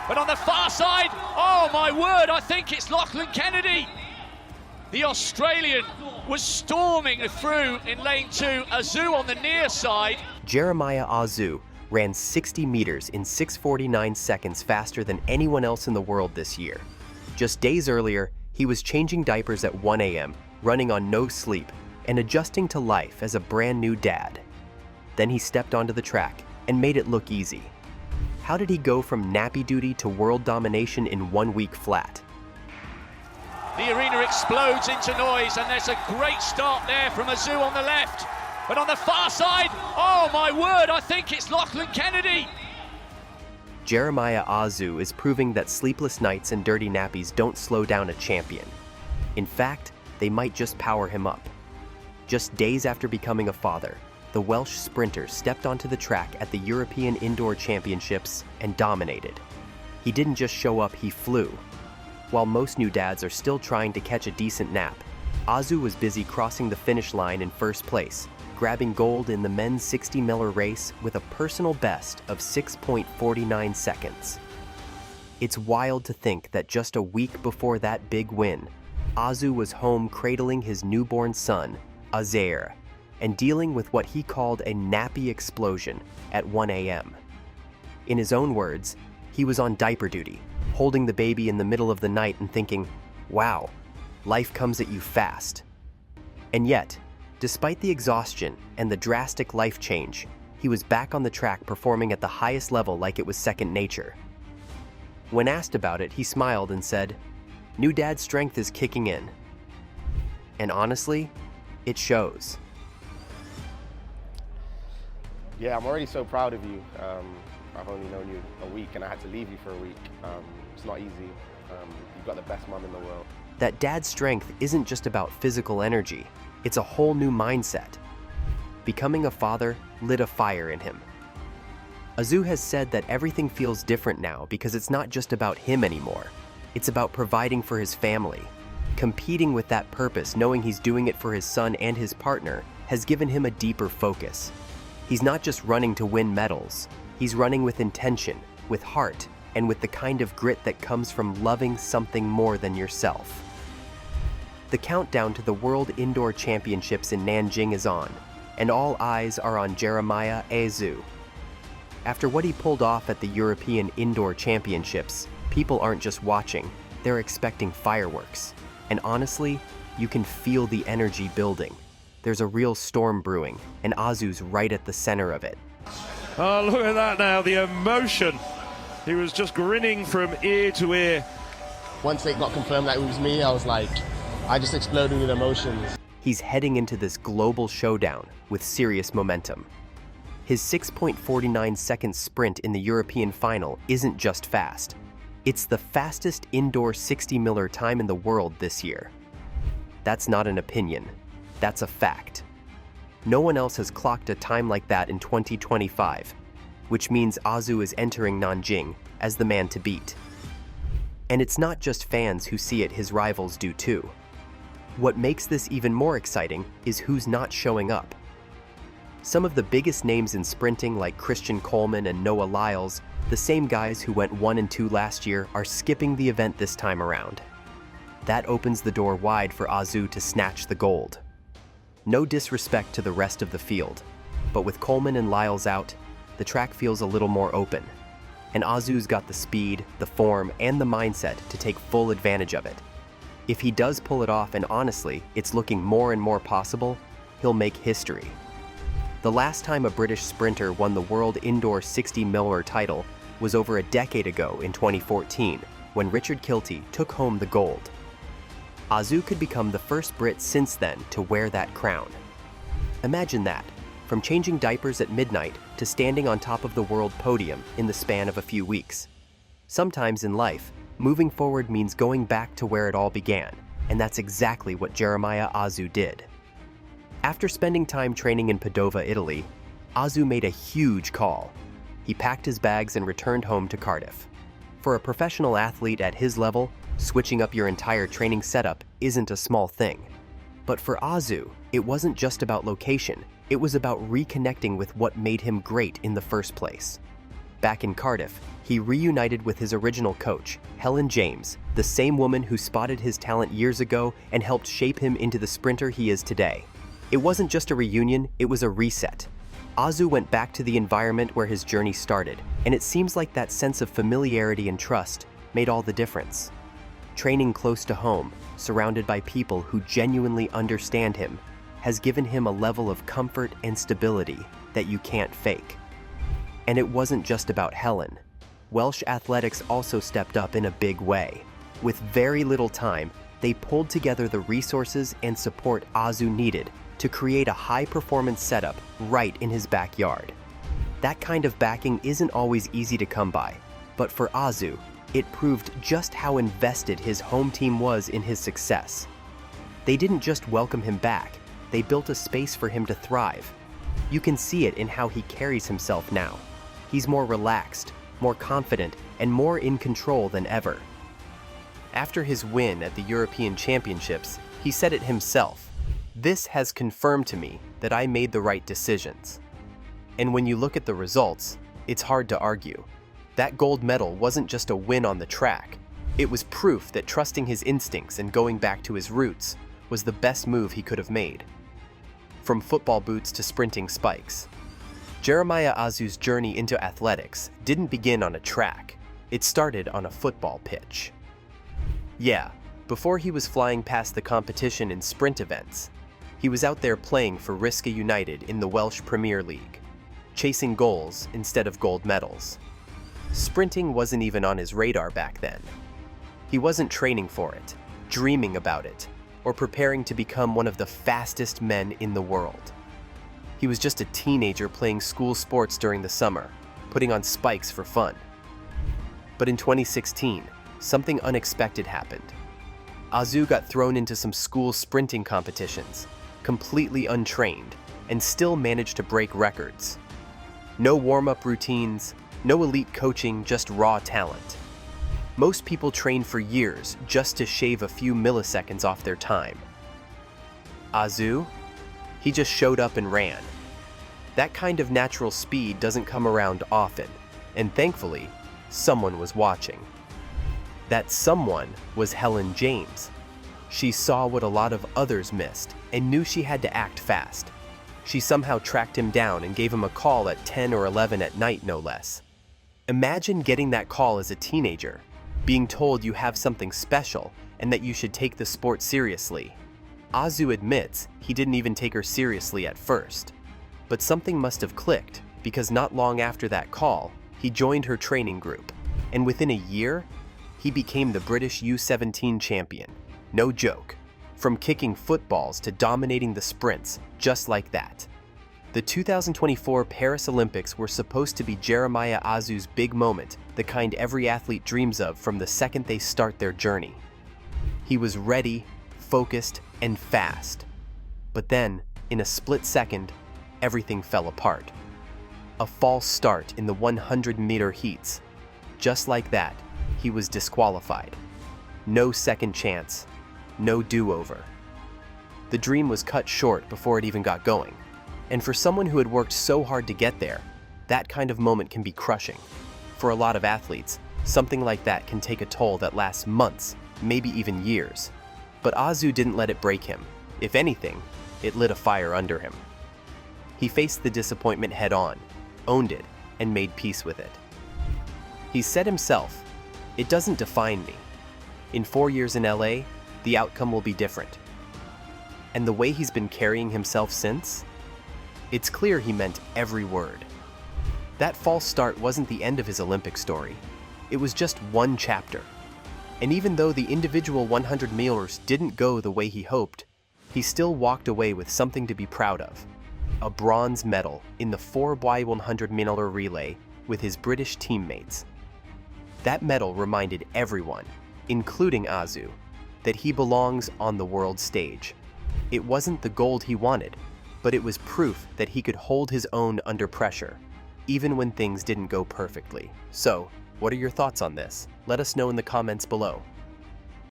But on the far side, oh my word, I think it's Lachlan Kennedy. The Australian was storming through in lane 2, Azu on the near side. Jeremiah Azu ran 60 meters in 6:49 seconds faster than anyone else in the world this year. Just days earlier, he was changing diapers at 1 a.m., running on no sleep, and adjusting to life as a brand new dad. Then he stepped onto the track and made it look easy. How did he go from nappy duty to world domination in 1 week flat? The arena explodes into noise, and there's a great start there from Azu on the left. But on the far side, oh my word, I think it's Lachlan Kennedy. Jeremiah Azu is proving that sleepless nights and dirty nappies don't slow down a champion. In fact, they might just power him up. Just days after becoming a father, the Welsh sprinter stepped onto the track at the European Indoor Championships and dominated. He didn't just show up, he flew. While most new dads are still trying to catch a decent nap, Azu was busy crossing the finish line in first place, grabbing gold in the men's 60 Miller race with a personal best of 6.49 seconds. It's wild to think that just a week before that big win, Azu was home cradling his newborn son, Azair, and dealing with what he called a nappy explosion at 1 a.m. In his own words, he was on diaper duty, holding the baby in the middle of the night and thinking, wow, life comes at you fast. And yet, despite the exhaustion and the drastic life change, he was back on the track performing at the highest level like it was second nature. When asked about it, he smiled and said, "New dad strength is kicking in." And honestly, it shows. Yeah, I'm already so proud of you. I've only known you a week and I had to leave you for a week. It's not easy. You've got the best mom in the world. That dad's strength isn't just about physical energy, it's a whole new mindset. Becoming a father lit a fire in him. Azu has said that everything feels different now because it's not just about him anymore. It's about providing for his family. Competing with that purpose, knowing he's doing it for his son and his partner, has given him a deeper focus. He's not just running to win medals. He's running with intention, with heart, and with the kind of grit that comes from loving something more than yourself. The countdown to the World Indoor Championships in Nanjing is on, and all eyes are on Jeremiah Azu. After what he pulled off at the European Indoor Championships, people aren't just watching, they're expecting fireworks. And honestly, you can feel the energy building. There's a real storm brewing, and Azu's right at the center of it. Oh, look at that now, the emotion. He was just grinning from ear to ear. Once it got confirmed that it was me, I just exploded with emotions. He's heading into this global showdown with serious momentum. His 6.49 second sprint in the European final isn't just fast. It's the fastest indoor 60 Miller time in the world this year. That's not an opinion. That's a fact. No one else has clocked a time like that in 2025, which means Azu is entering Nanjing as the man to beat. And it's not just fans who see it, his rivals do too. What makes this even more exciting is who's not showing up. Some of the biggest names in sprinting, like Christian Coleman and Noah Lyles, the same guys who went 1 and 2 last year, are skipping the event this time around. That opens the door wide for Azu to snatch the gold. No disrespect to the rest of the field, but with Coleman and Lyles out, the track feels a little more open. And Azu's got the speed, the form, and the mindset to take full advantage of it. If he does pull it off, and honestly, it's looking more and more possible, he'll make history. The last time a British sprinter won the World Indoor 60 Miller title was over a decade ago in 2014, when Richard Kilty took home the gold. Azu could become the first Brit since then to wear that crown. Imagine that, from changing diapers at midnight to standing on top of the world podium in the span of a few weeks. Sometimes in life, moving forward means going back to where it all began, and that's exactly what Jeremiah Azu did. After spending time training in Padova, Italy, Azu made a huge call. He packed his bags and returned home to Cardiff. For a professional athlete at his level, switching up your entire training setup isn't a small thing. But for Azu, it wasn't just about location, it was about reconnecting with what made him great in the first place. back in Cardiff, he reunited with his original coach, Helen James, the same woman who spotted his talent years ago and helped shape him into the sprinter he is today. It wasn't just a reunion, it was a reset. Azu went back to the environment where his journey started, and it seems like that sense of familiarity and trust made all the difference. Training close to home, surrounded by people who genuinely understand him, has given him a level of comfort and stability that you can't fake. And it wasn't just about Helen. Welsh athletics also stepped up in a big way. With very little time, they pulled together the resources and support Azu needed to create a high-performance setup right in his backyard. That kind of backing isn't always easy to come by, but for Azu, it proved just how invested his home team was in his success. They didn't just welcome him back, they built a space for him to thrive. You can see it in how he carries himself now. He's more relaxed, more confident, and more in control than ever. After his win at the European Championships, he said it himself, "This has confirmed to me that I made the right decisions." And when you look at the results, it's hard to argue. That gold medal wasn't just a win on the track. It was proof that trusting his instincts and going back to his roots was the best move he could have made. From football boots to sprinting spikes, Jeremiah Azu's journey into athletics didn't begin on a track. It started on a football pitch. Yeah, before he was flying past the competition in sprint events, he was out there playing for Risca United in the Welsh Premier League, chasing goals instead of gold medals. Sprinting wasn't even on his radar back then. He wasn't training for it, dreaming about it, or preparing to become one of the fastest men in the world. He was just a teenager playing school sports during the summer, putting on spikes for fun. But in 2016, something unexpected happened. Azu got thrown into some school sprinting competitions, completely untrained, and still managed to break records. No warm-up routines, no elite coaching, just raw talent. Most people train for years just to shave a few milliseconds off their time. Azu? He just showed up and ran. That kind of natural speed doesn't come around often, and thankfully, someone was watching. That someone was Helen James. She saw what a lot of others missed and knew she had to act fast. She somehow tracked him down and gave him a call at 10 or 11 at night, no less. Imagine getting that call as a teenager, being told you have something special and that you should take the sport seriously. Azu admits he didn't even take her seriously at first. But something must have clicked, because not long after that call, he joined her training group, and within a year, he became the British U17 champion. No joke. From kicking footballs to dominating the sprints, just like that. The 2024 Paris Olympics were supposed to be Jeremiah Azu's big moment, the kind every athlete dreams of from the second they start their journey. He was ready, focused, and fast. But then, in a split second, everything fell apart. A false start in the 100-meter heats. Just like that, he was disqualified. No second chance, no do-over. The dream was cut short before it even got going. And for someone who had worked so hard to get there, that kind of moment can be crushing. For a lot of athletes, something like that can take a toll that lasts months, maybe even years. But Azu didn't let it break him. If anything, it lit a fire under him. He faced the disappointment head-on, owned it, and made peace with it. He said himself, "It doesn't define me. In 4 years in LA, the outcome will be different." And the way he's been carrying himself since? It's clear he meant every word. That false start wasn't the end of his Olympic story. It was just one chapter. And even though the individual 100 meters didn't go the way he hoped, he still walked away with something to be proud of. A bronze medal in the 4x100 meter relay with his British teammates. That medal reminded everyone, including Azu, that he belongs on the world stage. It wasn't the gold he wanted, but it was proof that he could hold his own under pressure, even when things didn't go perfectly. So, what are your thoughts on this? Let us know in the comments below.